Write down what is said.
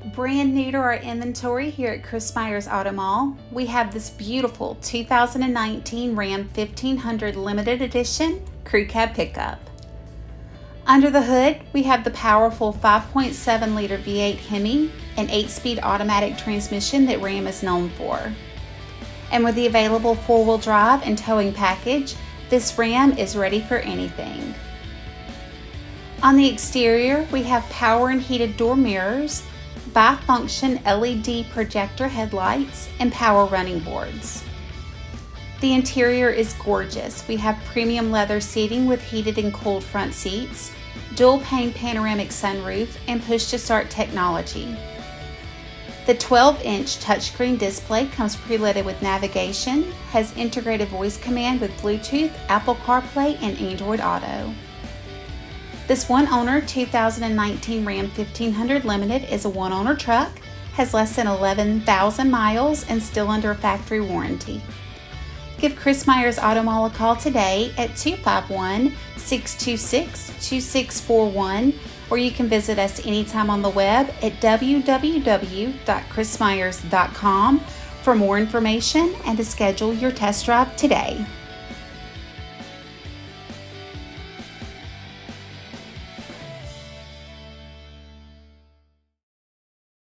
Brand new to our inventory here at Myers Automall, we have this beautiful 2019 Ram 1500 Limited Edition Crew Cab Pickup. Under the hood, we have the powerful 5.7-liter V8 Hemi and 8-speed automatic transmission that Ram is known for. And with the available 4-wheel drive and towing package, this Ram is ready for anything. On the exterior, we have power and heated door mirrors, bi-function LED projector headlights, and power running boards. The interior is gorgeous. We have premium leather seating with heated and cooled front seats, dual pane panoramic sunroof, and push-to-start technology. The 12-inch touchscreen display comes preloaded with navigation, has integrated voice command with Bluetooth, Apple CarPlay, and Android Auto. This one-owner 2019 Ram 1500 Limited is a one-owner truck, has less than 11,000 miles, and still under a factory warranty. Give Myers Automall a call today at 251-626-2641, or you can visit us anytime on the web at www.chrismyers.com for more information and to schedule your test drive today.